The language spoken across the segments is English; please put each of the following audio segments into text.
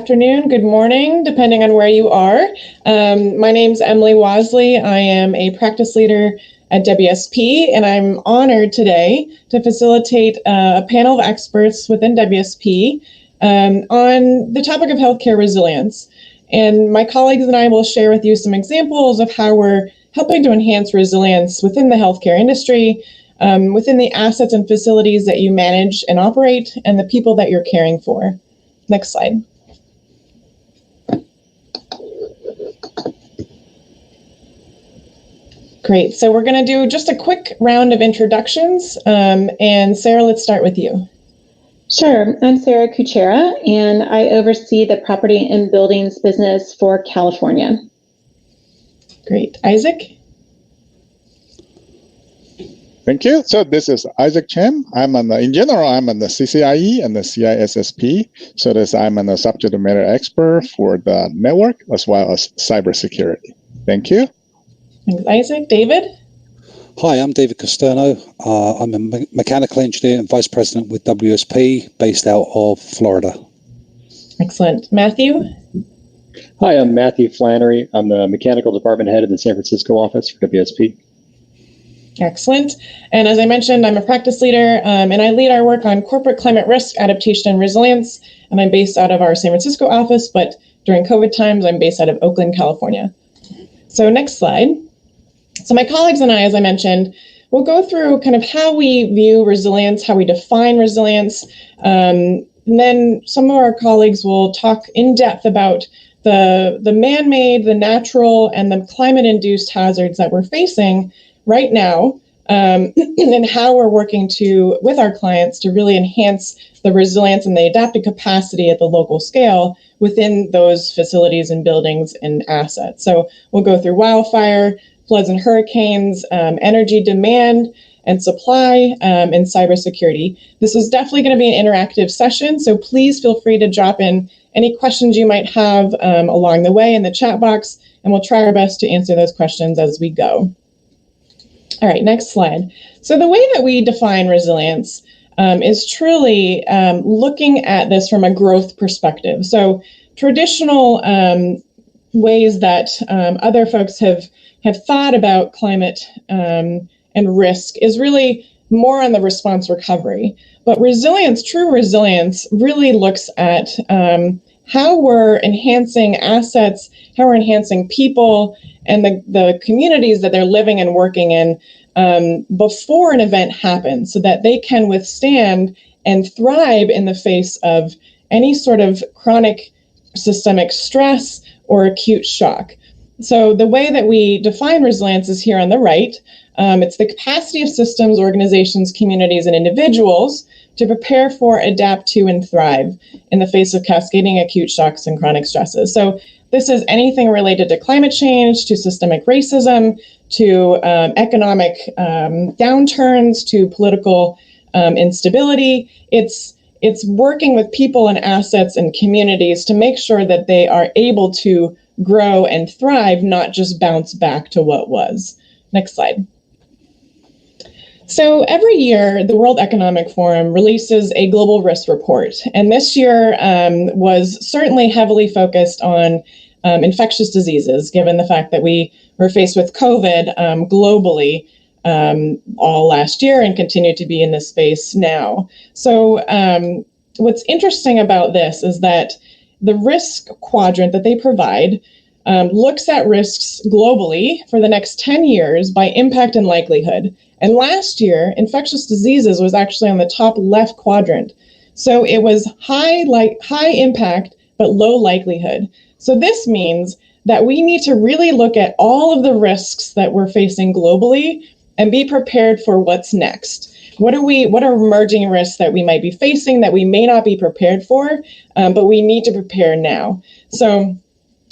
afternoon, good morning, depending on where you are. My name's Emily Wasley. I am a practice leader at WSP, and I'm honored today to facilitate a panel of experts within WSP on the topic of healthcare resilience. And my colleagues and I will share with you some examples of how we're helping to enhance resilience within the healthcare industry, within the assets and facilities that you manage and operate, and the people that you're caring for. Next slide. Great. So we're going to do just a quick round of introductions. And Sarah, let's start with you. Sure. I'm Sarah Kuchera, and I oversee the property and buildings business for California. Great. Isaac? Thank you. So this is Isaac Chen. In general, I'm on the CCIE and the CISSP. So I'm a subject matter expert for the network as well as cybersecurity. Thank you. Thanks, Isaac. David? Hi, I'm David Costerno. I'm a mechanical engineer and vice president with WSP based out of Florida. Excellent. Matthew? Hi, I'm Matthew Flannery. I'm the mechanical department head in the San Francisco office for WSP. Excellent. And as I mentioned, I'm a practice leader, and I lead our work on corporate climate risk, adaptation, and resilience. And I'm based out of our San Francisco office, but during COVID times, I'm based out of Oakland, California. So next slide. So my colleagues and I, as I mentioned, will go through kind of how we view resilience, how we define resilience. And then some of our colleagues will talk in depth about the man-made, the natural, and the climate-induced hazards that we're facing right now, and how we're working with our clients to really enhance the resilience and the adaptive capacity at the local scale within those facilities and buildings and assets. So we'll go through wildfire, floods and hurricanes, energy demand and supply, and cybersecurity. This is definitely going to be an interactive session, so please feel free to drop in any questions you might have along the way in the chat box, and we'll try our best to answer those questions as we go. All right, next slide. So the way that we define resilience is truly looking at this from a growth perspective. So traditional ways that other folks have thought about climate and risk is really more on the response recovery. But resilience, true resilience, really looks at how we're enhancing assets, how we're enhancing people, and the communities that they're living and working in before an event happens, so that they can withstand and thrive in the face of any sort of chronic systemic stress or acute shock. So the way that we define resilience is here on the right. It's the capacity of systems, organizations, communities, and individuals to prepare for, adapt to, and thrive in the face of cascading acute shocks and chronic stresses. So this is anything related to climate change, to systemic racism, to economic downturns, to political instability. It's working with people and assets and communities to make sure that they are able to grow and thrive, not just bounce back to what was. Next slide. So every year, the World Economic Forum releases a global risk report. And this year was certainly heavily focused on infectious diseases, given the fact that we were faced with COVID globally all last year and continue to be in this space now. So what's interesting about this is that the risk quadrant that they provide looks at risks globally for the next 10 years by impact and likelihood. And last year, infectious diseases was actually on the top left quadrant. So it was high impact, but low likelihood. So this means that we need to really look at all of the risks that we're facing globally and be prepared for what's next. What are emerging risks that we might be facing that we may not be prepared for, but we need to prepare now. So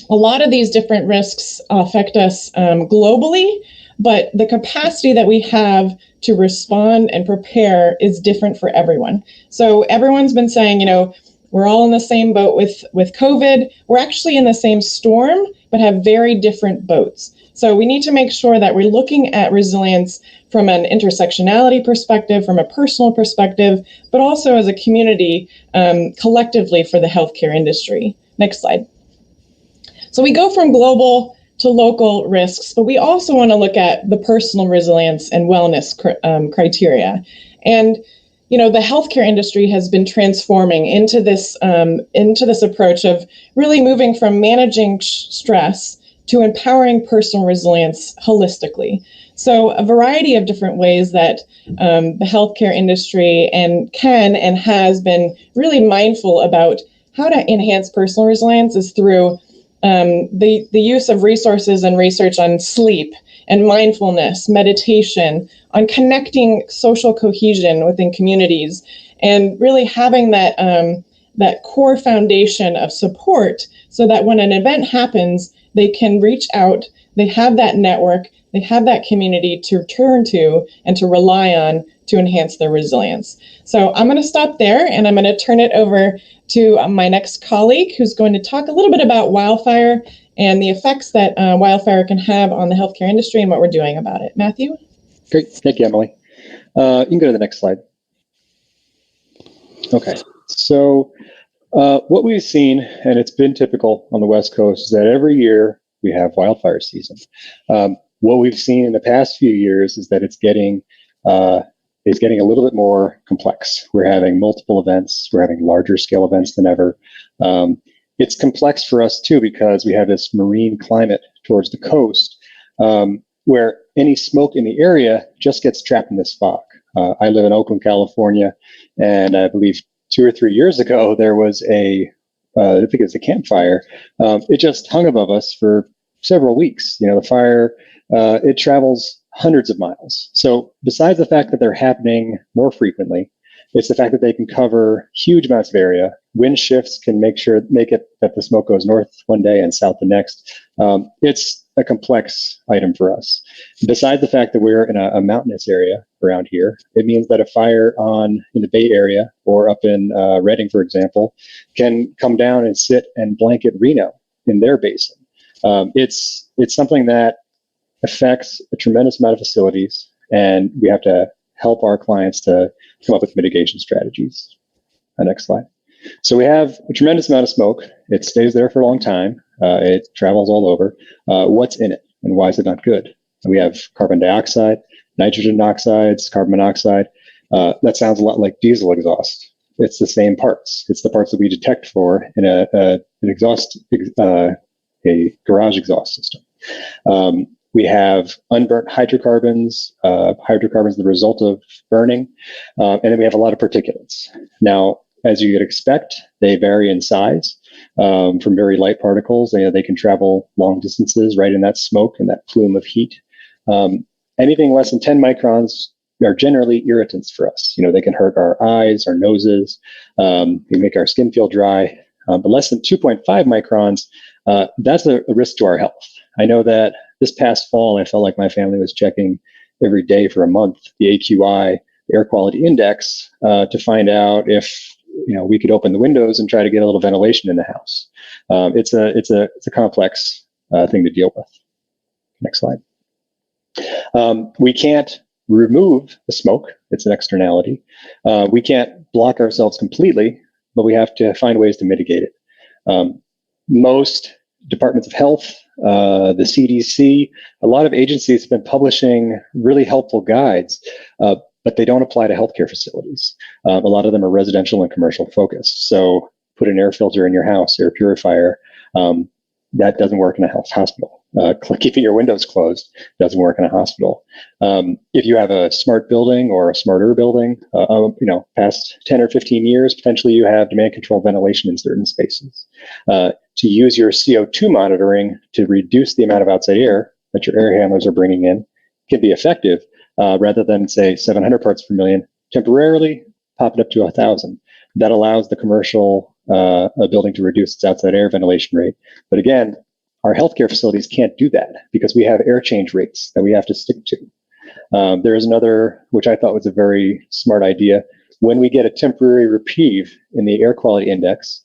a lot of these different risks affect us globally, but the capacity that we have to respond and prepare is different for everyone. So everyone's been saying, we're all in the same boat with COVID. We're actually in the same storm, but have very different boats. So we need to make sure that we're looking at resilience from an intersectionality perspective, from a personal perspective, but also as a community collectively for the healthcare industry. Next slide. So we go from global to local risks, but we also want to look at the personal resilience and wellness criteria. And the healthcare industry has been transforming into this approach of really moving from managing stress to empowering personal resilience holistically. So a variety of different ways that the healthcare industry can and has been really mindful about how to enhance personal resilience is through the use of resources and research on sleep and mindfulness, meditation, on connecting social cohesion within communities, and really having that core foundation of support so that when an event happens, they can reach out, they have that network, they have that community to turn to and to rely on to enhance their resilience. So I'm going to stop there, and I'm going to turn it over to my next colleague, who's going to talk a little bit about wildfire and the effects that wildfire can have on the healthcare industry and what we're doing about it. Matthew? Great. Thank you, Emily. You can go to the next slide. Okay. So what we've seen, and it's been typical on the West Coast, is that every year we have wildfire season. What we've seen in the past few years is that it's getting a little bit more complex. We're having multiple events. We're having larger scale events than ever. It's complex for us too because we have this marine climate towards the coast where any smoke in the area just gets trapped in this fog. I live in Oakland, California, and I believe 2 or 3 years ago there was I think it was a campfire. It just hung above us for several weeks. The fire, it travels hundreds of miles. So besides the fact that they're happening more frequently, it's the fact that they can cover huge amounts of area. Wind shifts can make it that the smoke goes north one day and south the next. It's a complex item for us. Besides the fact that we're in a mountainous area around here, it means that a fire in the Bay Area or up in Redding, for example, can come down and sit and blanket Reno in their basin. It's something that affects a tremendous amount of facilities, and we have to help our clients to come up with mitigation strategies. Next slide. So we have a tremendous amount of smoke. It stays there for a long time. It travels all over. What's in it, and why is it not good? And we have carbon dioxide, nitrogen oxides, carbon monoxide. That sounds a lot like diesel exhaust. It's the same parts. It's the parts that we detect for in a garage exhaust system. We have unburnt hydrocarbons, the result of burning, and then we have a lot of particulates. Now, as you'd expect, they vary in size from very light particles. They can travel long distances right in that smoke and that plume of heat. Anything less than 10 microns are generally irritants for us. They can hurt our eyes, our noses, they make our skin feel dry. But less than 2.5 microns, that's a risk to our health. I know that this past fall, I felt like my family was checking every day for a month the AQI, the air quality index, to find out if we could open the windows and try to get a little ventilation in the house. It's a complex thing to deal with. Next slide. We can't remove the smoke. It's an externality. We can't block ourselves completely, but we have to find ways to mitigate it. Most departments of health, the CDC, a lot of agencies have been publishing really helpful guides, but they don't apply to healthcare facilities. A lot of them are residential and commercial focused. So put an air filter in your house, air purifier. That doesn't work in a health hospital. Keeping your windows closed doesn't work in a hospital. If you have a smart building or a smarter building, past 10 or 15 years, potentially you have demand control ventilation in certain spaces. To use your CO2 monitoring to reduce the amount of outside air that your air handlers are bringing in can be effective, rather than say 700 parts per million, temporarily pop it up to 1,000. That allows the commercial building to reduce its outside air ventilation rate. But again, our healthcare facilities can't do that because we have air change rates that we have to stick to. There is another, which I thought was a very smart idea. When we get a temporary reprieve in the air quality index,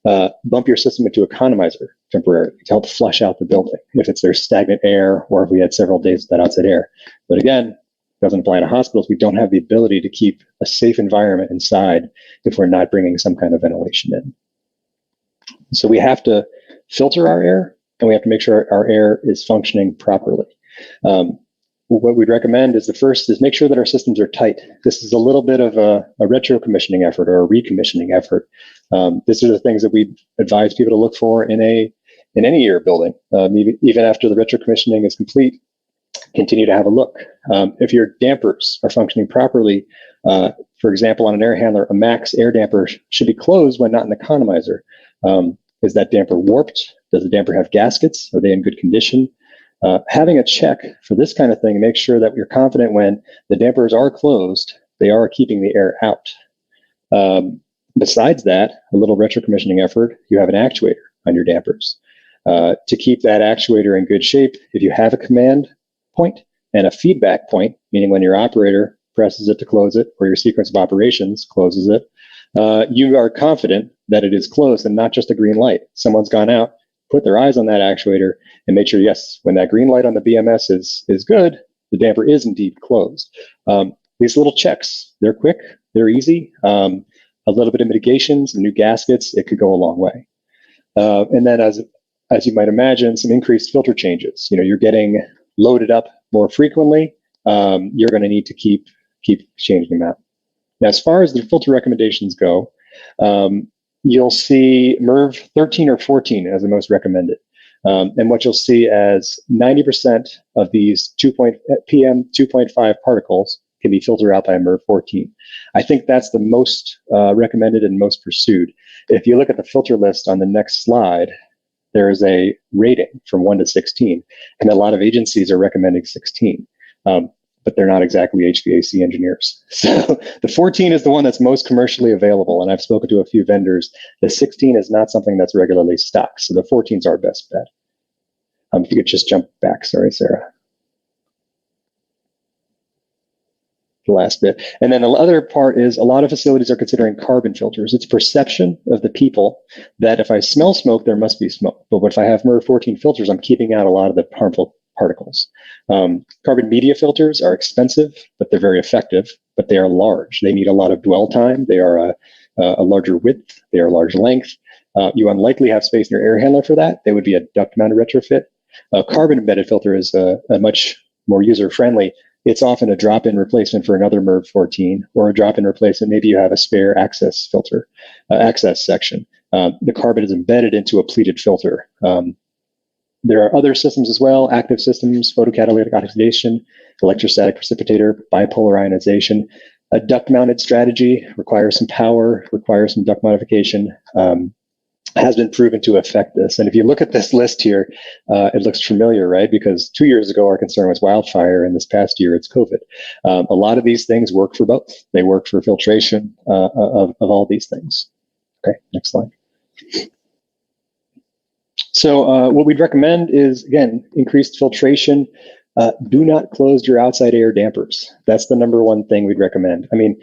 bump your system into economizer temporarily to help flush out the building if there's stagnant air or if we had several days without outside air. But again, doesn't apply to hospitals. We don't have the ability to keep a safe environment inside if we're not bringing some kind of ventilation in. So we have to filter our air, and we have to make sure our air is functioning properly. What we'd recommend is the first is make sure that our systems are tight. This is a little bit of a retro commissioning effort or a recommissioning effort. These are the things that we advise people to look for in any air building. Even after the retro commissioning is complete, continue to have a look. If your dampers are functioning properly, for example, on an air handler, a max air damper should be closed when not an economizer. Is that damper warped? Does the damper have gaskets? Are they in good condition? Having a check for this kind of thing, make sure that you're confident when the dampers are closed, they are keeping the air out. Besides that, a little retro commissioning effort, you have an actuator on your dampers. To keep that actuator in good shape, if you have a command point and a feedback point, meaning when your operator presses it to close it, or your sequence of operations closes it, you are confident that it is closed and not just a green light. Someone's gone out, put their eyes on that actuator, and make sure, yes, when that green light on the BMS is good, the damper is indeed closed. These little checks, they're quick, they're easy. A little bit of mitigations, new gaskets, it could go a long way. And then as you might imagine, some increased filter changes. You're getting loaded up more frequently. You're going to need to keep changing them out. Now, as far as the filter recommendations go, you'll see MERV 13 or 14 as the most recommended. And what you'll see as 90% of these PM 2.5 particles can be filtered out by MERV 14. I think that's the most recommended and most pursued. If you look at the filter list on the next slide, there is a rating from 1 to 16, and a lot of agencies are recommending 16. But they're not exactly HVAC engineers. So the 14 is the one that's most commercially available, and I've spoken to a few vendors. The 16 is not something that's regularly stocked, so the 14 is our best bet. If you could just jump back, sorry, Sarah. The last bit. And then the other part is a lot of facilities are considering carbon filters. It's perception of the people that if I smell smoke, there must be smoke. But if I have MERV 14 filters, I'm keeping out a lot of the harmful particles. Carbon media filters are expensive, but they're very effective, but they are large. They need a lot of dwell time. They are a larger width. They are a large length. You unlikely have space in your air handler for that. They would be a duct-mounted retrofit. A carbon-embedded filter is a much more user-friendly. It's often a drop-in replacement for another MERV 14, or a drop-in replacement. Maybe you have a spare access filter, access section. The carbon is embedded into a pleated filter. There are other systems as well, active systems, photocatalytic oxidation, electrostatic precipitator, bipolar ionization. A duct-mounted strategy requires some power, requires some duct modification, has been proven to affect this. And if you look at this list here, it looks familiar, right? Because 2 years ago, our concern was wildfire, and this past year, it's COVID. A lot of these things work for both. They work for filtration of all these things. Okay, next slide. So what we'd recommend is, again, increased filtration. Do not close your outside air dampers. That's the number one thing we'd recommend. I mean,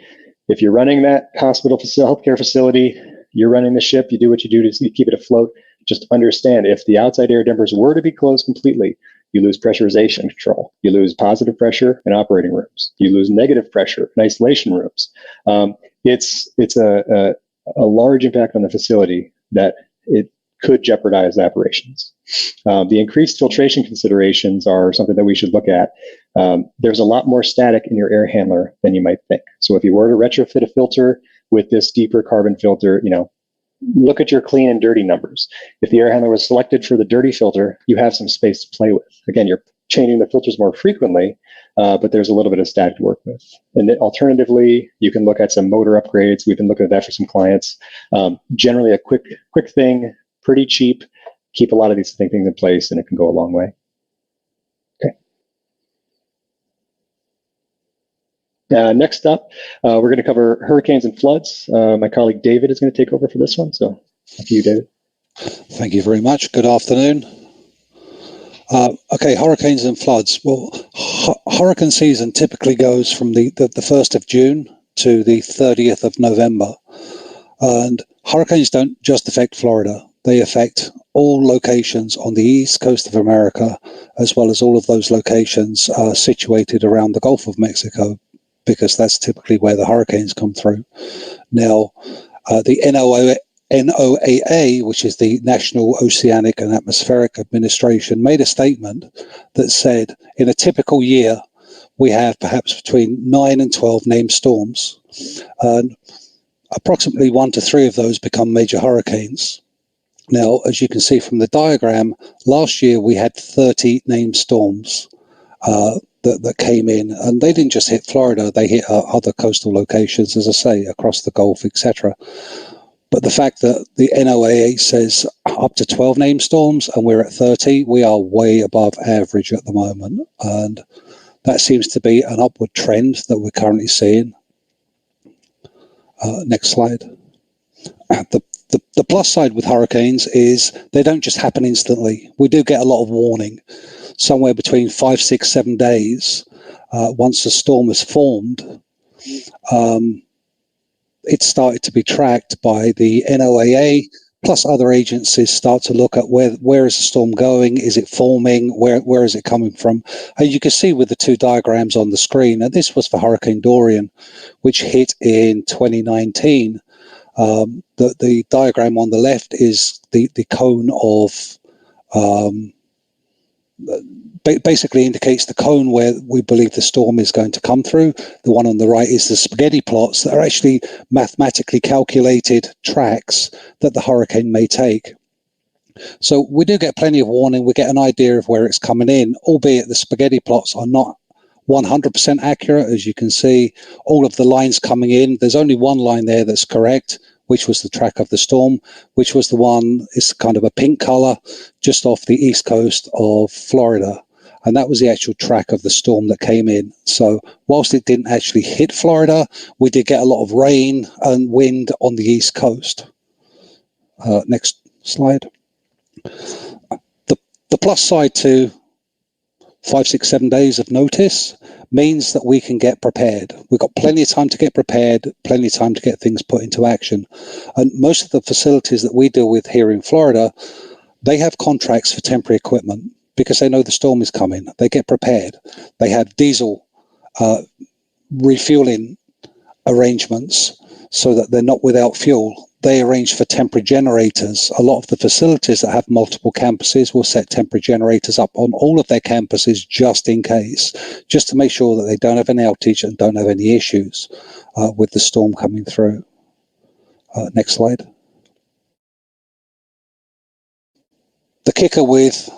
if you're running that healthcare facility, you're running the ship, you do what you do to keep it afloat. Just understand, if the outside air dampers were to be closed completely, you lose pressurization control. You lose positive pressure in operating rooms. You lose negative pressure in isolation rooms. It's a large impact on the facility that it could jeopardize operations. The increased filtration considerations are something that we should look at. There's a lot more static in your air handler than you might think. So if you were to retrofit a filter with this deeper carbon filter, look at your clean and dirty numbers. If the air handler was selected for the dirty filter, you have some space to play with. Again, you're changing the filters more frequently, but there's a little bit of static to work with. And then alternatively, you can look at some motor upgrades. We've been looking at that for some clients. Generally, a quick thing, pretty cheap. Keep a lot of these things in place, and it can go a long way. Okay. Next up, we're going to cover hurricanes and floods. My colleague David is going to take over for this one. So, thank you, David. Thank you very much. Good afternoon. Okay, hurricanes and floods. Well, hurricane season typically goes from the 1st of June to the 30th of November. And hurricanes don't just affect Florida. They affect all locations on the east coast of America, as well as all of those locations situated around the Gulf of Mexico, because that's typically where the hurricanes come through. Now, the NOAA, which is the National Oceanic and Atmospheric Administration, made a statement that said in a typical year, we have perhaps between 9 and 12 named storms, and approximately 1 to 3 of those become major hurricanes. Now, as you can see from the diagram, last year we had 30 named storms that came in, and they didn't just hit Florida, they hit other coastal locations, as I say, across the Gulf, etc. But the fact that the NOAA says up to 12 named storms and we're at 30, we are way above average at the moment. And that seems to be an upward trend that we're currently seeing. Next slide. The plus side with hurricanes is they don't just happen instantly. We do get a lot of warning, somewhere between 5, 6, 7 days once a storm is formed. It started to be tracked by the NOAA, plus other agencies start to look at where is the storm going, is it forming, where is it coming from. And you can see with the 2 diagrams on the screen, and this was for Hurricane Dorian, which hit in 2019. The diagram on the left is the cone of basically indicates the cone where we believe the storm is going to come through. The one on the right is the spaghetti plots that are actually mathematically calculated tracks that the hurricane may take. So we do get plenty of warning. We get an idea of where it's coming in, albeit the spaghetti plots are not 100% accurate. As you can see, all of the lines coming in, there's only one line there that's correct, which was the track of the storm, which was the one, it's kind of a pink color, just off the east coast of Florida. And that was the actual track of the storm that came in. So whilst it didn't actually hit Florida, we did get a lot of rain and wind on the east coast. Next slide. The plus side to 5, 6, 7 days of notice means that we can get prepared. We've got plenty of time to get prepared, plenty of time to get things put into action. And most of the facilities that we deal with here in Florida, they have contracts for temporary equipment because they know the storm is coming. They get prepared. They have diesel refueling arrangements so that they're not without fuel. They arrange for temporary generators. A lot of the facilities that have multiple campuses will set temporary generators up on all of their campuses just in case, just to make sure that they don't have an outage and don't have any issues with the storm coming through. Next slide. The kicker with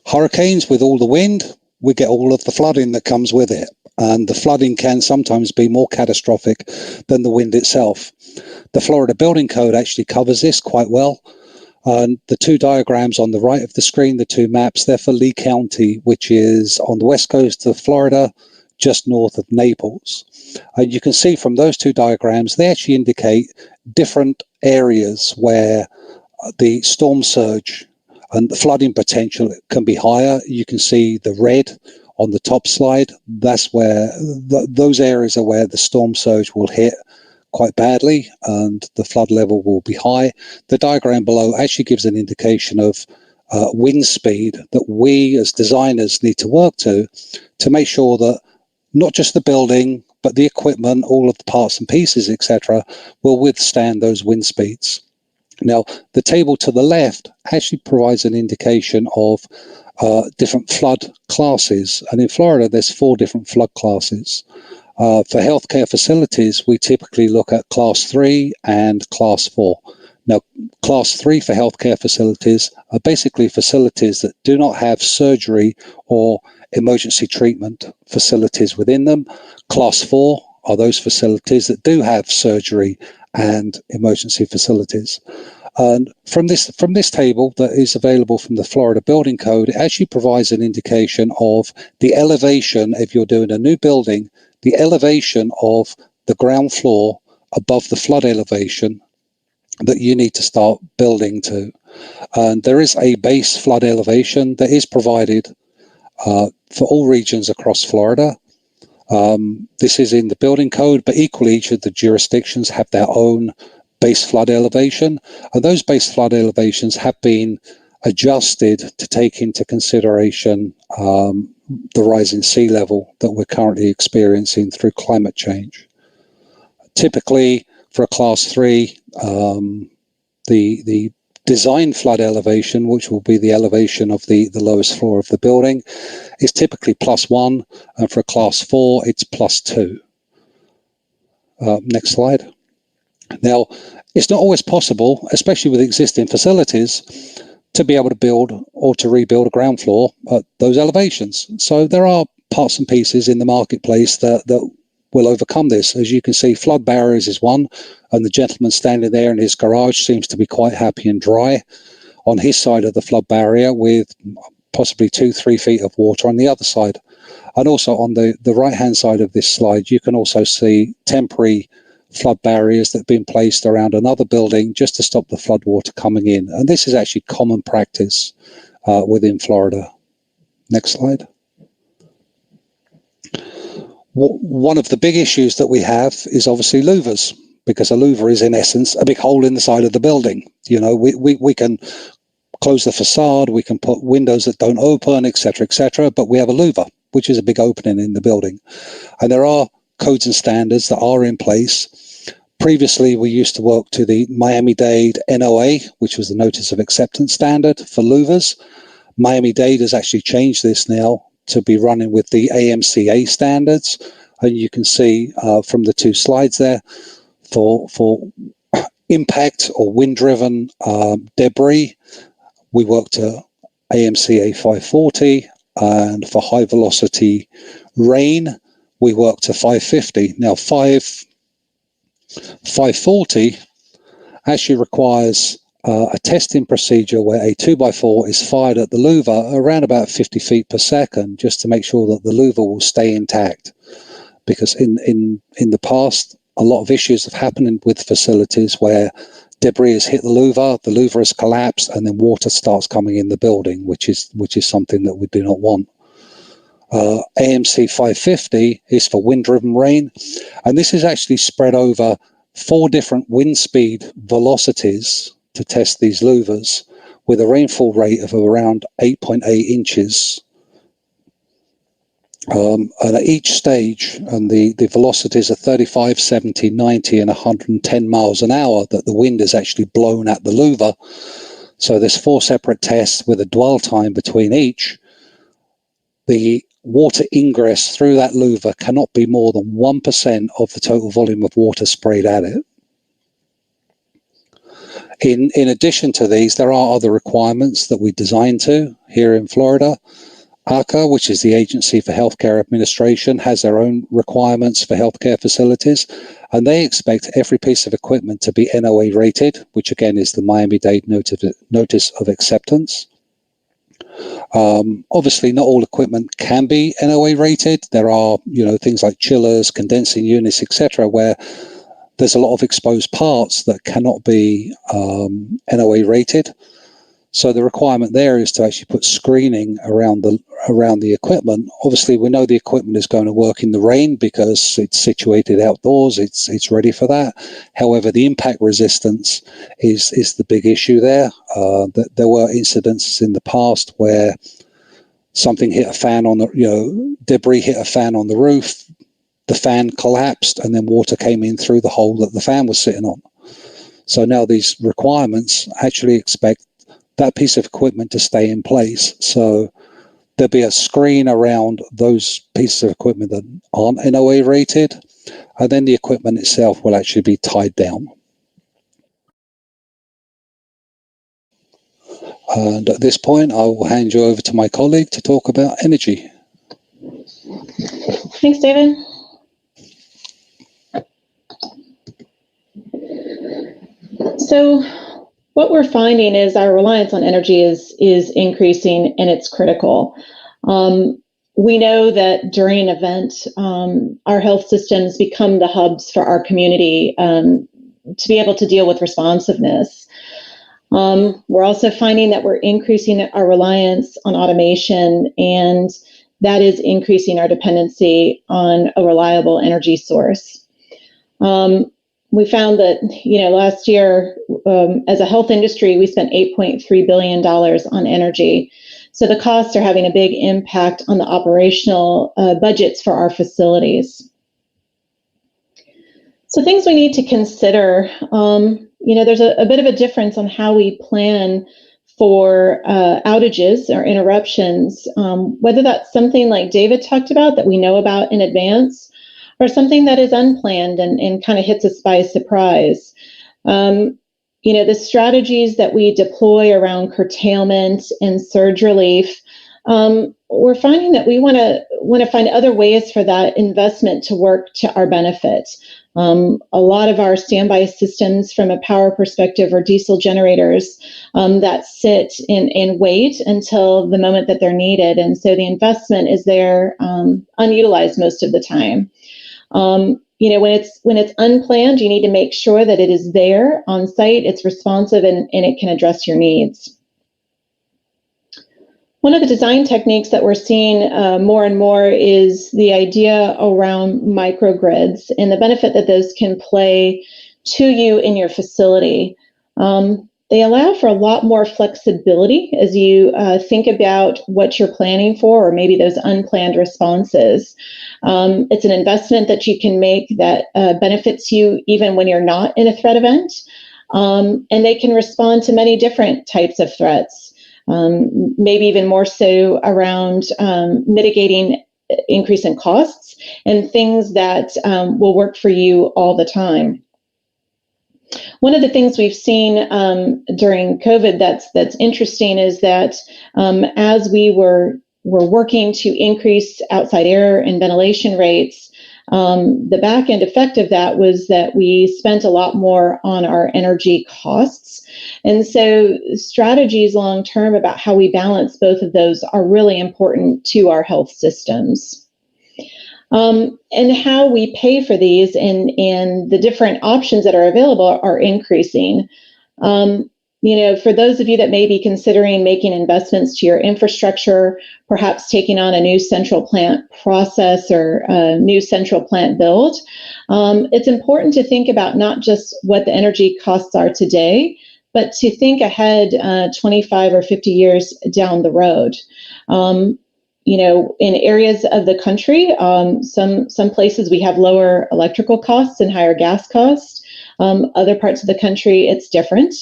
hurricanes, with all the wind, we get all of the flooding that comes with it. And the flooding can sometimes be more catastrophic than the wind itself. The Florida Building Code actually covers this quite well. And the 2 diagrams on the right of the screen, the 2 maps, they're for Lee County, which is on the west coast of Florida, just north of Naples. And you can see from those 2 diagrams, they actually indicate different areas where the storm surge and the flooding potential can be higher. You can see the red on the top slide. That's where those areas are where the storm surge will hit quite badly and the flood level will be high. The diagram below actually gives an indication of wind speed that we as designers need to work to make sure that not just the building, but the equipment, all of the parts and pieces, etc., will withstand those wind speeds. Now, the table to the left actually provides an indication of different flood classes. And in Florida, there's 4 different flood classes. For healthcare facilities, we typically look at Class 3 and Class 4. Now, Class 3 for healthcare facilities are basically facilities that do not have surgery or emergency treatment facilities within them. Class 4 are those facilities that do have surgery and emergency facilities. And from this table that is available from the Florida Building Code, it actually provides an indication of the elevation, if you're doing a new building, the elevation of the ground floor above the flood elevation that you need to start building to. And there is a base flood elevation that is provided for all regions across Florida. This is in the building code, but equally each of the jurisdictions have their own base flood elevation, and those base flood elevations have been adjusted to take into consideration the rising sea level that we're currently experiencing through climate change. Typically, for a Class 3, The design flood elevation, which will be the elevation of the lowest floor of the building, is typically +1, and for a class 4, it's +2. Next slide. Now, it's not always possible, especially with existing facilities, to be able to build or to rebuild a ground floor at those elevations. So there are parts and pieces in the marketplace that will overcome this. As you can see, flood barriers is one, and the gentleman standing there in his garage seems to be quite happy and dry on his side of the flood barrier, with possibly 2-3 feet of water on the other side. And also on the right-hand side of this slide, you can also see temporary flood barriers that have been placed around another building just to stop the flood water coming in. And this is actually common practice within Florida. Next slide. One of the big issues that we have is obviously louvers, because a louver is in essence a big hole in the side of the building. You know, we can close the facade, we can put windows that don't open, etc., but we have a louver, which is a big opening in the building. And there are codes and standards that are in place. Previously, we used to work to the Miami-Dade NOA, which was the Notice of Acceptance Standard for louvers. Miami-Dade has actually changed this now to be running with the AMCA standards. And you can see from the two slides there, for impact or wind-driven debris, we work to AMCA 540, and for high-velocity rain, we work to 550. Now, 540 actually requires a testing procedure where a 2x4 is fired at the louver around about 50 feet per second, just to make sure that the louver will stay intact. Because in the past, a lot of issues have happened with facilities where debris has hit the louver has collapsed, and then water starts coming in the building, which is something that we do not want. AMC 550 is for wind-driven rain, and this is actually spread over 4 different wind speed velocities to test these louvers, with a rainfall rate of around 8.8 inches. And at each stage, and the velocities are 35, 70, 90, and 110 miles an hour that the wind is actually blown at the louver. So there's 4 separate tests with a dwell time between each. The water ingress through that louver cannot be more than 1% of the total volume of water sprayed at it. In addition to these, there are other requirements that we design to here in Florida. AHCA, which is the Agency for Healthcare Administration, has their own requirements for healthcare facilities, and they expect every piece of equipment to be NOA rated, which again is the Miami-Dade Notice of Acceptance. Obviously, not all equipment can be NOA rated. There are, things like chillers, condensing units, etc., where there's a lot of exposed parts that cannot be NOA rated. So the requirement there is to actually put screening around the equipment. Obviously, we know the equipment is going to work in the rain because it's situated outdoors. It's ready for that. However, the impact resistance is the big issue there. There were incidences in the past where something hit a fan on debris hit a fan on the roof. The fan collapsed, and then water came in through the hole that the fan was sitting on. So now these requirements actually expect that piece of equipment to stay in place. So there'll be a screen around those pieces of equipment that aren't NOA rated, and then the equipment itself will actually be tied down. And at this point, I will hand you over to my colleague to talk about energy. Thanks, David. So what we're finding is our reliance on energy is increasing, and it's critical. We know that during an event, our health systems become the hubs for our community to be able to deal with responsiveness. We're also finding that we're increasing our reliance on automation, and that is increasing our dependency on a reliable energy source. We found that, last year, as a health industry, we spent $8.3 billion on energy. So the costs are having a big impact on the operational budgets for our facilities. So things we need to consider, there's a bit of a difference on how we plan for outages or interruptions, whether that's something like David talked about that we know about in advance, or something that is unplanned and kind of hits us by surprise. The strategies that we deploy around curtailment and surge relief, we're finding that we want to find other ways for that investment to work to our benefit. A lot of our standby systems from a power perspective are diesel generators that sit and wait until the moment that they're needed. And so the investment is there unutilized most of the time. When it's unplanned, you need to make sure that it is there on site, it's responsive, and it can address your needs. One of the design techniques that we're seeing more and more is the idea around microgrids and the benefit that those can play to you in your facility. They allow for a lot more flexibility as you think about what you're planning for, or maybe those unplanned responses. It's an investment that you can make that benefits you even when you're not in a threat event. And they can respond to many different types of threats, maybe even more so around mitigating increase in costs and things that will work for you all the time. One of the things we've seen during COVID that's interesting is that as we were working to increase outside air and ventilation rates, the back end effect of that was that we spent a lot more on our energy costs. And so strategies long term about how we balance both of those are really important to our health systems. And how we pay for these and the different options that are available are increasing. For those of you that may be considering making investments to your infrastructure, perhaps taking on a new central plant process or a new central plant build, it's important to think about not just what the energy costs are today, but to think ahead 25 or 50 years down the road. In areas of the country, some places we have lower electrical costs and higher gas costs. Other parts of the country, it's different.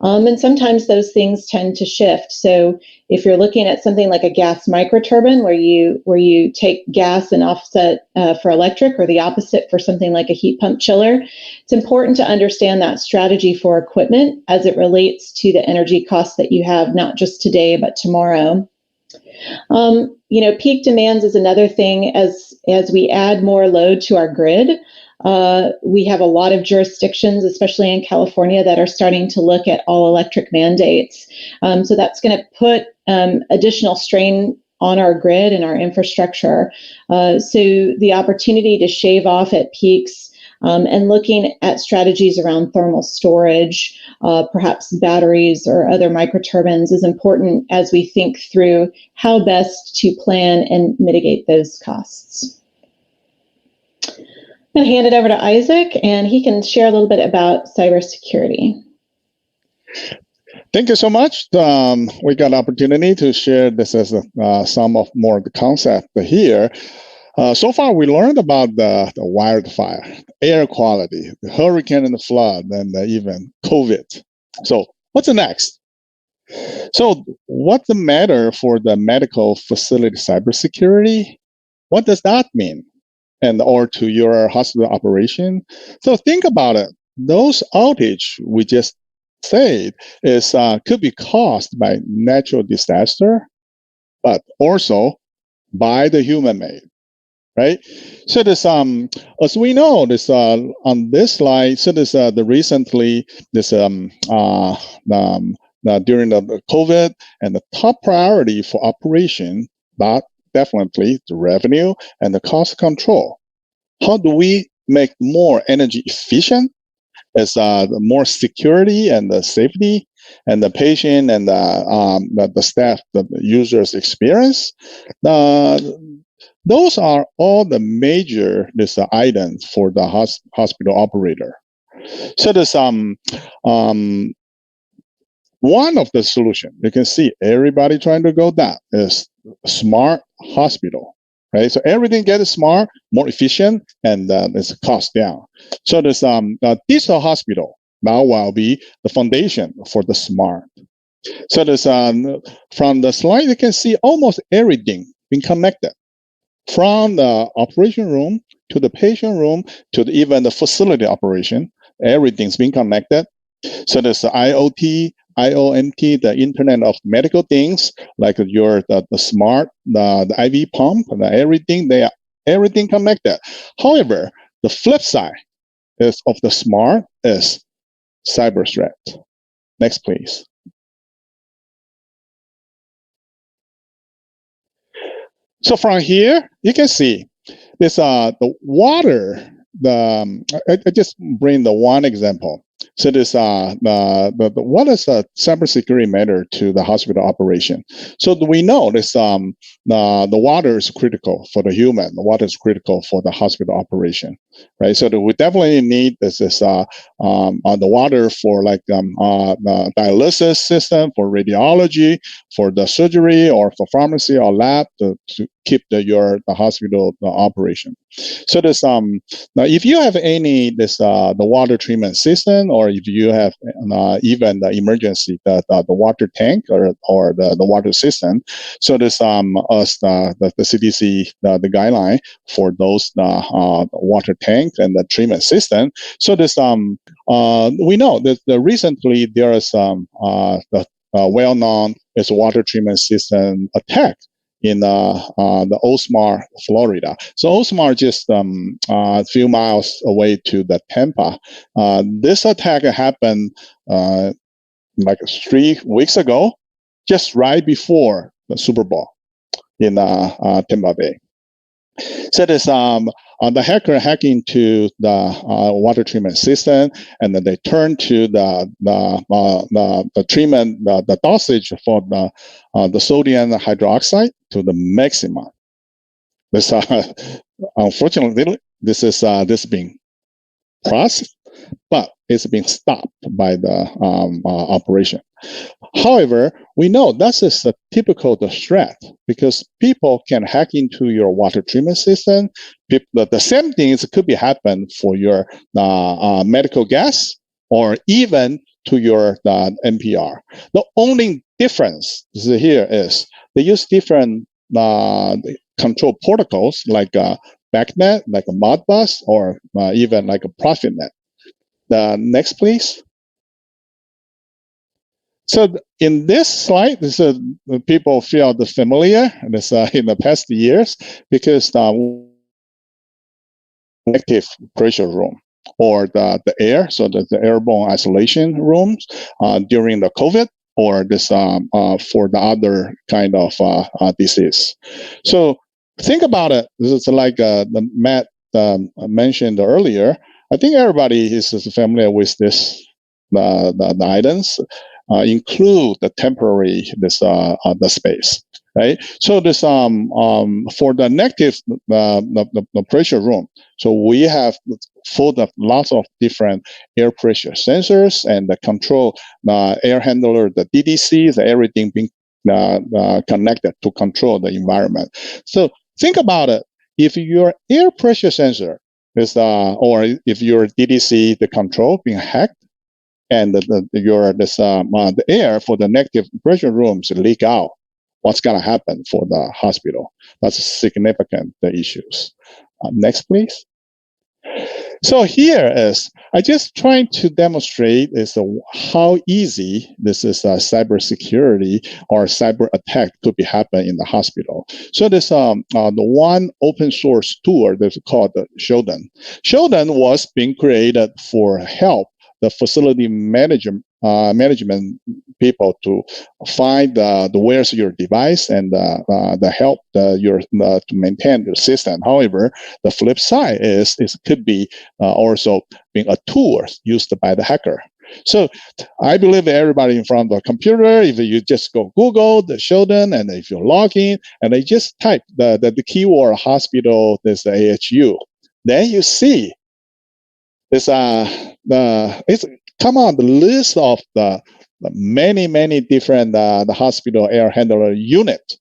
And sometimes those things tend to shift. So if you're looking at something like a gas microturbine where you take gas and offset for electric, or the opposite for something like a heat pump chiller, it's important to understand that strategy for equipment as it relates to the energy costs that you have, not just today, but tomorrow. Peak demands is another thing. As we add more load to our grid, we have a lot of jurisdictions, especially in California, that are starting to look at all electric mandates. So that's going to put additional strain on our grid and our infrastructure. So the opportunity to shave off at peaks and looking at strategies around thermal storage, perhaps batteries or other microturbines, is important as we think through how best to plan and mitigate those costs. I'm going to hand it over to Isaac, and he can share a little bit about cybersecurity. Thank you so much. We got an opportunity to share this as some of more of the concept here. So far, we learned about the wildfire, air quality, the hurricane and the flood, and even COVID. So what's the next? So what's the matter for the medical facility cybersecurity? What does that mean? Or to your hospital operation? So think about it. Those outage we just said is could be caused by natural disaster, but also by the human made. Right. So this as we know, this on this slide, so this the recently this during the COVID, and the top priority for operation, but definitely the revenue and the cost control. How do we make more energy efficient? As the more security and the safety and the patient and the staff, the users experience. Those are all the major items for the hospital operator. So there's one of the solution you can see everybody trying to go that is smart hospital, right? So everything gets smart, more efficient, and it's cost down. So there's digital hospital. now will be the foundation for the smart. So there's from the slide you can see almost everything being connected, from the operation room to the patient room to even the facility operation. Everything's being connected. So there's the IoT, IoMT, the Internet of Medical Things, like the smart, the IV pump, everything connected. However, the flip side of the smart is cyber threat. Next, please. So from here, you can see this the water. I just bring the one example. So this what is a cybersecurity matter to the hospital operation? So we know this the water is critical for the human. The water is critical for the hospital operation, right? So we definitely need this the water for like the dialysis system, for radiology, for the surgery, or for pharmacy or lab to keep the hospital operation. So this now if you have any the water treatment system, or if you have even the emergency the water tank or the water system, so this us the CDC the guideline for those water tank and the treatment system. So this we know that recently there is the well-known is water treatment system attack in the Osmar, Florida. So Osmar just a few miles away to the Tampa. This attack happened like 3 weeks ago, just right before the Super Bowl in Tampa Bay. So this the hacker hacked into the water treatment system, and then they turned to the treatment the dosage for the sodium hydroxide to the maximum. This unfortunately this being processed, but it's being stopped by the operation. However, we know that's just a typical threat because people can hack into your water treatment system. The same thing could be happen for your medical gas or even to your NPR. The only difference here is they use different control protocols like BACnet, like a Modbus, or even like a ProfitNet. Next, please. So in this slide, this is people feel familiar this in the past years because active pressure room or the air, so the airborne isolation rooms during the COVID or this for the other kind of disease. So think about it. This is like the Matt mentioned earlier. I think everybody is familiar with this the items. Include the temporary the space, right? So this for the negative the pressure room. So we have full of lots of different air pressure sensors and the control air handler, the DDCs, everything being connected to control the environment. So think about it. If your air pressure sensor is or if your DDC the control being hacked, and the air for the negative pressure rooms leak out, what's going to happen for the hospital? That's significant issues. Next, please. So here is, I just trying to demonstrate is how easy this is cybersecurity or cyber attack could be happen in the hospital. So this the one open source tool that's called Shodan. Shodan was being created for help the facility management people to find where's your device and the help to maintain the system. However, the flip side is it could be also being a tool used by the hacker. So I believe everybody in front of the computer, if you just go Google the Shodan, and if you log in and they just type the keyword hospital, there's the AHU, then you see it's come on the list of the many different the hospital air handler unit.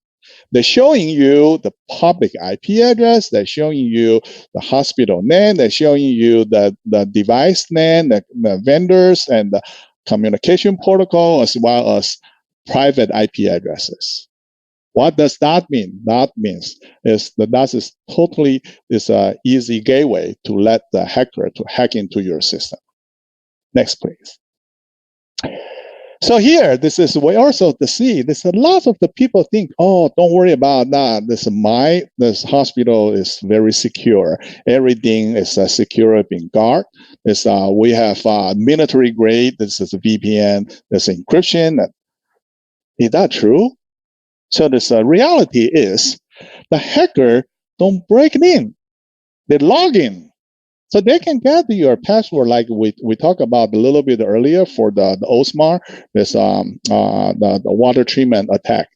They're showing you the public IP address. They're showing you the hospital name. They're showing you the device name, the vendors, and the communication protocol, as well as private IP addresses. What does that mean? That means that is totally an easy gateway to let the hacker to hack into your system. Next, please. So here, this is we also to see. There's a lot of the people think, oh, don't worry about that. This hospital is very secure. Everything is secure, being guarded. We have military grade. This is a VPN. There's encryption. Is that true? So this reality is the hacker don't break in. They log in. So they can get your password, like we talked about a little bit earlier for the OSMAR, the water treatment attack.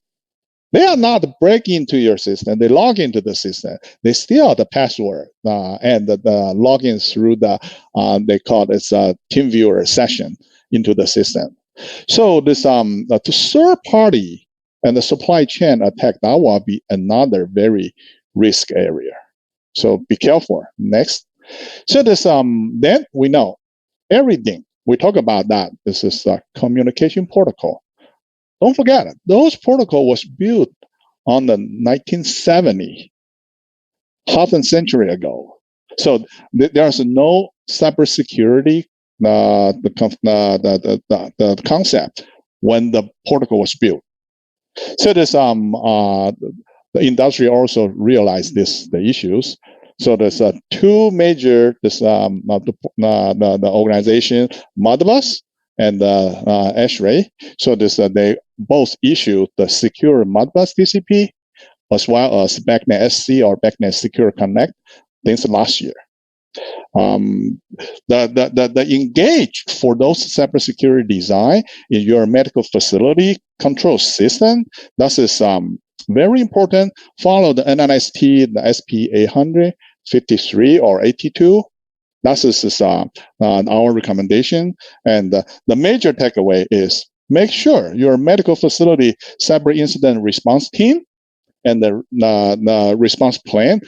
They are not breaking into your system. They log into the system. They steal the password and the login through they call it a TeamViewer session into the system. So this the third party and the supply chain attack, that will be another very risk area. So be careful. Next. So this then we know everything. We talk about that. This is a communication protocol. Don't forget it. Those protocol was built on the 1970s, half a century ago. So there's no cybersecurity the concept when the protocol was built. So this the industry also realized the issues. So there's two major the organization, Modbus and ASHRAE. So they both issue the secure Modbus TCP as well as BACnet SC or BACnet Secure Connect things last year. The engage for those cybersecurity design in your medical facility control system. That is very important. Follow the NNST, the SP 800, 53 or 82. That is our recommendation. And the major takeaway is make sure your medical facility cyber incident response team and the response plan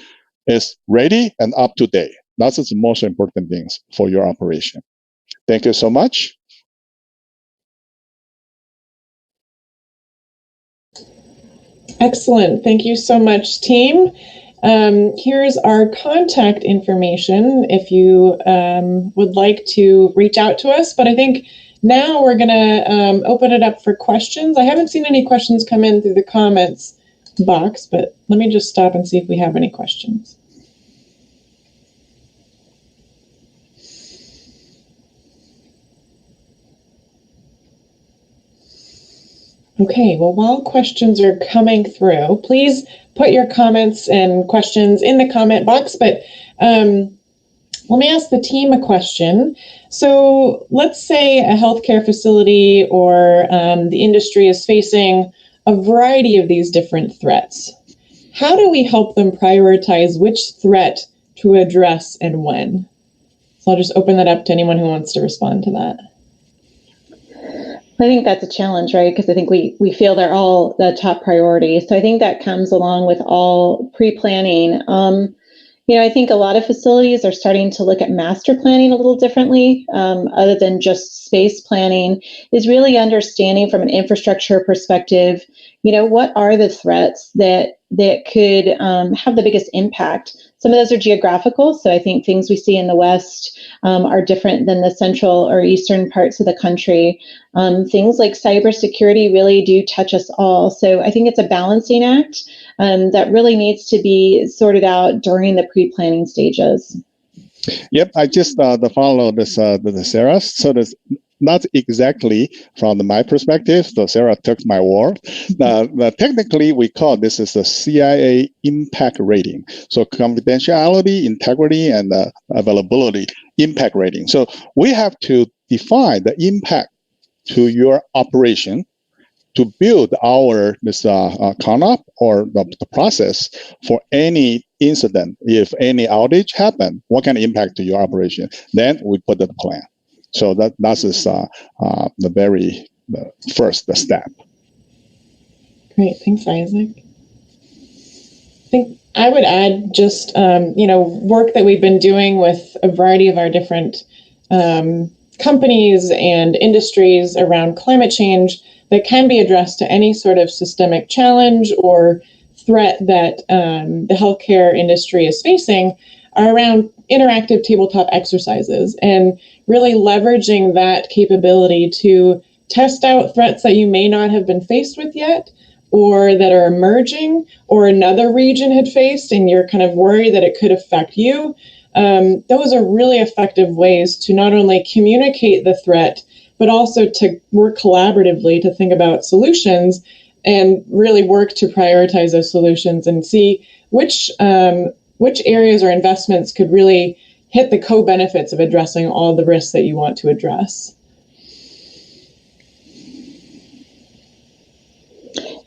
is ready and up to date. That's the most important things for your operation. Thank you so much. Excellent. Thank you so much, team. Here's our contact information if you would like to reach out to us. But I think now we're going to open it up for questions. I haven't seen any questions come in through the comments box, but let me just stop and see if we have any questions. Okay, well, while questions are coming through, please put your comments and questions in the comment box, but let me ask the team a question. So let's say a healthcare facility or the industry is facing a variety of these different threats. How do we help them prioritize which threat to address and when? So I'll just open that up to anyone who wants to respond to that. I think that's a challenge, right? Because I think we feel they're all the top priority. So I think that comes along with all pre-planning. I think a lot of facilities are starting to look at master planning a little differently, other than just space planning, is really understanding from an infrastructure perspective, what are the threats that could have the biggest impact. Some of those are geographical. So I think things we see in the West are different than the central or eastern parts of the country. Things like cybersecurity really do touch us all. So I think it's a balancing act that really needs to be sorted out during the pre-planning stages. Yep, I just follow this the Sarah. So this not exactly from my perspective. So Sarah took my word. Technically, we call this is a CIA impact rating. So confidentiality, integrity, and availability impact rating. So we have to define the impact to your operation to build our CONOP or the process for any incident. If any outage happen, what kind of impact to your operation? Then we put the plan. So that is the very first step. Great, thanks, Isaac. think I would add just, work that we've been doing with a variety of our different companies and industries around climate change that can be addressed to any sort of systemic challenge or threat that the healthcare industry is facing are around interactive tabletop exercises and really leveraging that capability to test out threats that you may not have been faced with yet or that are emerging or another region had faced and you're kind of worried that it could affect you. Those are really effective ways to not only communicate the threat, but also to work collaboratively to think about solutions and really work to prioritize those solutions and see which areas or investments could really hit the co-benefits of addressing all the risks that you want to address.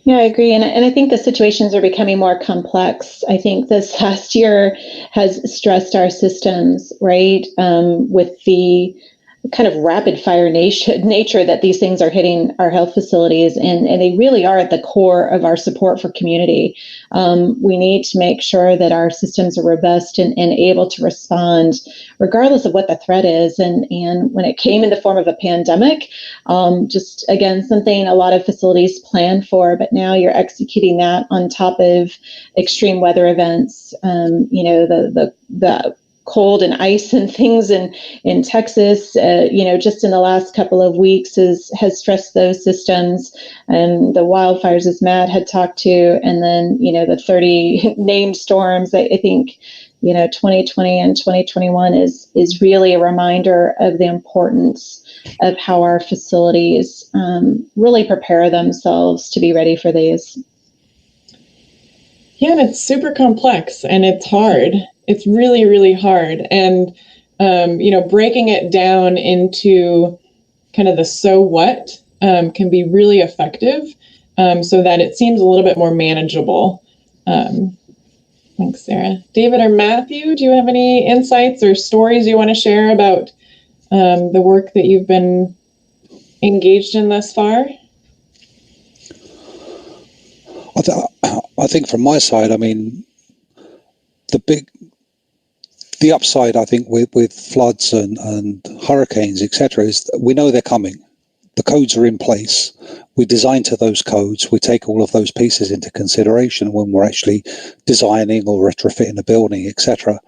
Yeah, I agree. And I think the situations are becoming more complex. I think this last year has stressed our systems, right? With the kind of rapid fire nature that these things are hitting our health facilities, and they really are at the core of our support for community. We need to make sure that our systems are robust and able to respond regardless of what the threat is. And when it came in the form of a pandemic, just again, something a lot of facilities plan for, but now you're executing that on top of extreme weather events, the cold and ice and things in Texas, just in the last couple of weeks has stressed those systems, and the wildfires, as Matt had talked to, and then, the 30 named storms. I think, 2020 and 2021 is really a reminder of the importance of how our facilities really prepare themselves to be ready for these. Yeah, and it's super complex and it's hard. It's really, really hard. And, breaking it down into kind of the so what can be really effective so that it seems a little bit more manageable. Thanks, Sarah. David or Matthew, do you have any insights or stories you want to share about the work that you've been engaged in thus far? I think from my side, the upside, I think, with floods and hurricanes, etc., is that we know they're coming. The codes are in place. We design to those codes. We take all of those pieces into consideration when we're actually designing or retrofitting a building, etc.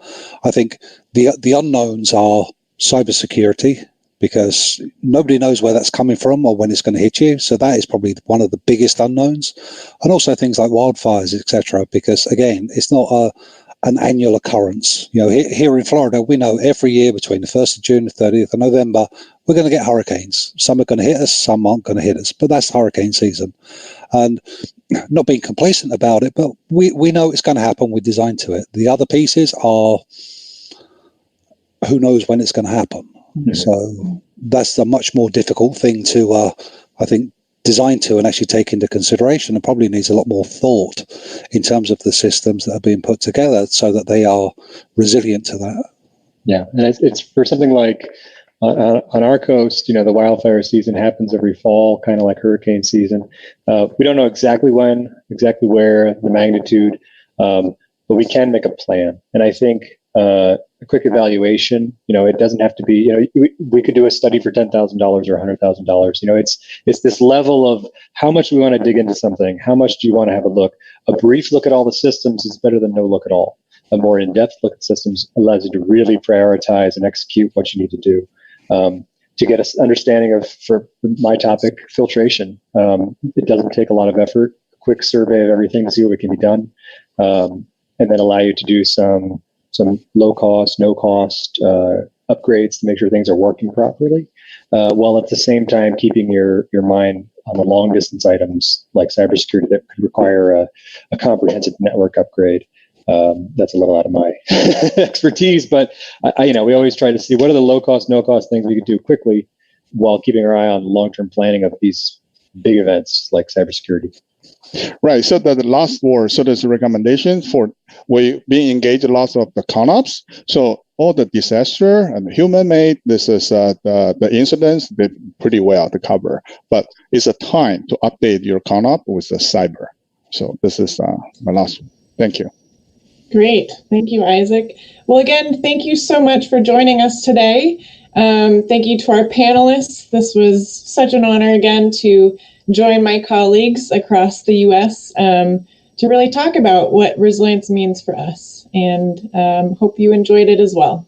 I think the unknowns are cybersecurity, because nobody knows where that's coming from or when it's going to hit you. So that is probably one of the biggest unknowns. And also things like wildfires, etc., because again, it's not an annual occurrence. Here in Florida, we know every year between the 1st of June and the 30th of November, we're going to get hurricanes. Some are going to hit us, some aren't going to hit us, but that's hurricane season. And not being complacent about it, but we know it's going to happen. We design to it. The other pieces are, who knows when it's going to happen. Mm-hmm. So that's a much more difficult thing to, I think, design to and actually take into consideration, and probably needs a lot more thought in terms of the systems that are being put together so that they are resilient to that. Yeah, and it's for something like on our coast, the wildfire season happens every fall, kind of like hurricane season. We don't know exactly when, exactly where, the magnitude, but we can make a plan. And I think a quick evaluation, it doesn't have to be, we could do a study for $10,000 or $100,000. It's this level of how much we want to dig into something. How much do you want to have a look? A brief look at all the systems is better than no look at all. A more in-depth look at systems allows you to really prioritize and execute what you need to do. To get an understanding of, for my topic, filtration. It doesn't take a lot of effort. A quick survey of everything to see what can be done, and then allow you to do some low cost, no cost upgrades to make sure things are working properly, while at the same time keeping your mind on the long distance items like cybersecurity that could require a comprehensive network upgrade. That's a little out of my expertise, but we always try to see what are the low cost, no cost things we could do quickly while keeping our eye on long-term planning of these big events like cybersecurity. Right. So the last word, so there's a recommendation for we being engaged in lots of the CONOPS. So all the disaster and human-made, this is the incidents, they pretty well to cover, but it's a time to update your CONOP with the cyber. So this is my last one. Thank you. Great. Thank you, Isaac. Well, again, thank you so much for joining us today. Thank you to our panelists. This was such an honor again to join my colleagues across the U.S. To really talk about what resilience means for us, and hope you enjoyed it as well.